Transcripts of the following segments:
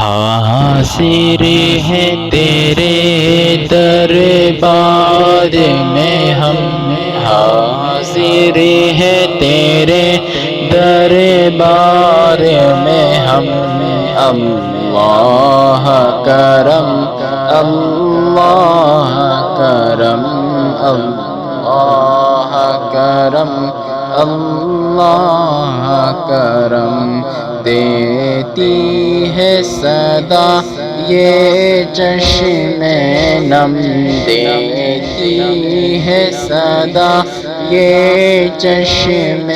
حاضر ہے تیرے دربار میں ہم، حاضر ہے تیرے دربار میں ہم، اللہ کرم اللہ کرم اللہ کرم اللہ کرم، دیتی ہے صدا یہ چشم نم، دیتی ہے صدا یہ چشم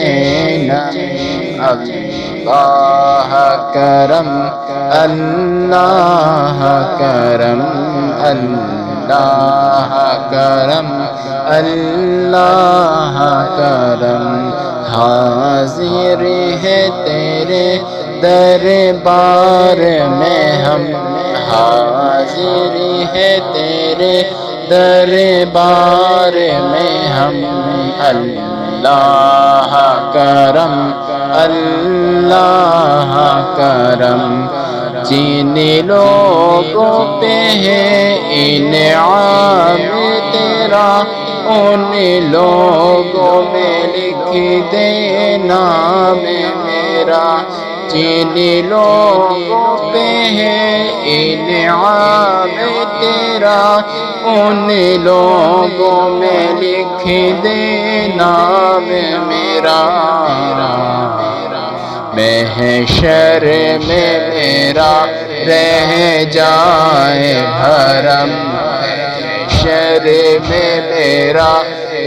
نم، اللہ کرم اللہ کرم اللہ کرم اللہ کرم، حاضر ہے تیرے دربار میں ہم، حاضر ہے تیرے دربار میں ہم، اللہ کرم اللہ کرم، جن لوگوں پہ ہے انعام تیرا ان لوگوں میں لکھ دے نام میرا، جن لوگوں پہ ہے انعام تیرا ان لوگوں میں لکھ دے نام میرا، محشر میں میرا رہ جائے بھرم، محشر میں میرا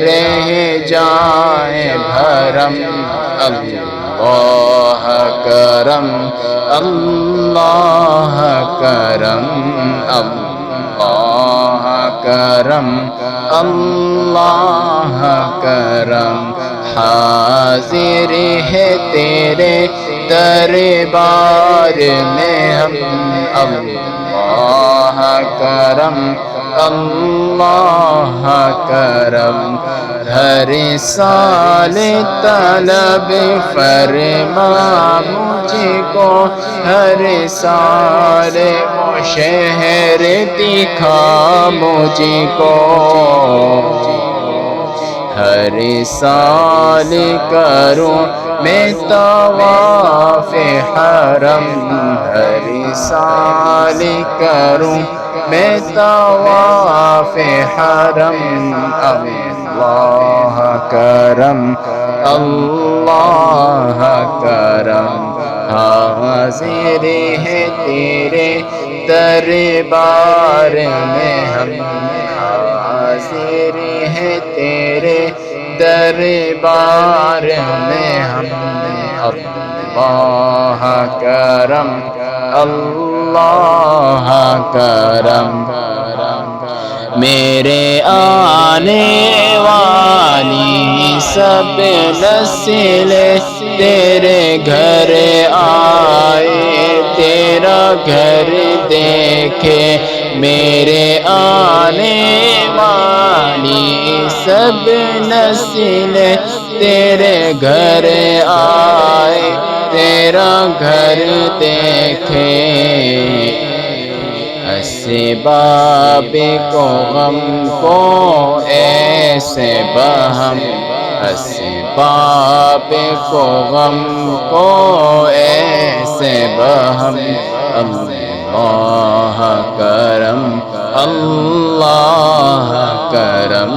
رہ جائے بھرم، اللہ کرم اللہ کرم اللہ کرم اللہ کرم، حاضر ہے تیرے دربار میں ہم، اللہ کرم اللہ کرم، ہر سال طلب فرما مجھ کو، ہر سال وہ شہر دکھا مجھ کو، ہر سال کروں میں طواف حرم، ہر سال کروں میں طواف حرم، اللہ کرم اللہ کرم، حاضر ہے تیرے دربار میں ہم، حاضر ہے تیرے دربار میں ہم، اللہ کرم اللہ کرم، میرے آنے والی سب نسل تیرے گھر آئے، تیرا گھر دیکھے، میرے آنے والی سب نسل تیرے گھر آئے، تیرا گھر دیکھے، اسباب کو غم کو ایسے بہم، اسباب کو غم کو ایسے بہم، اللہ کرم اللہ کرم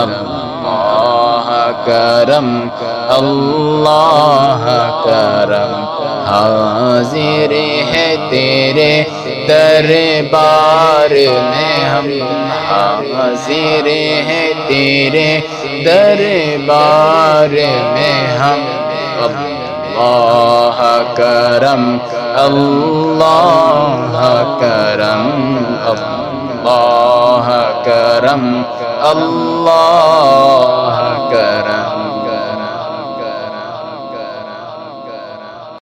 اللہ کرم اللہ کرم، حاضر ہے تیرے دربار میں ہم، حاضر ہے تیرے دربار میں ہم، اللہ کرم اللہ کرم اللہ کرم اللہ کرم۔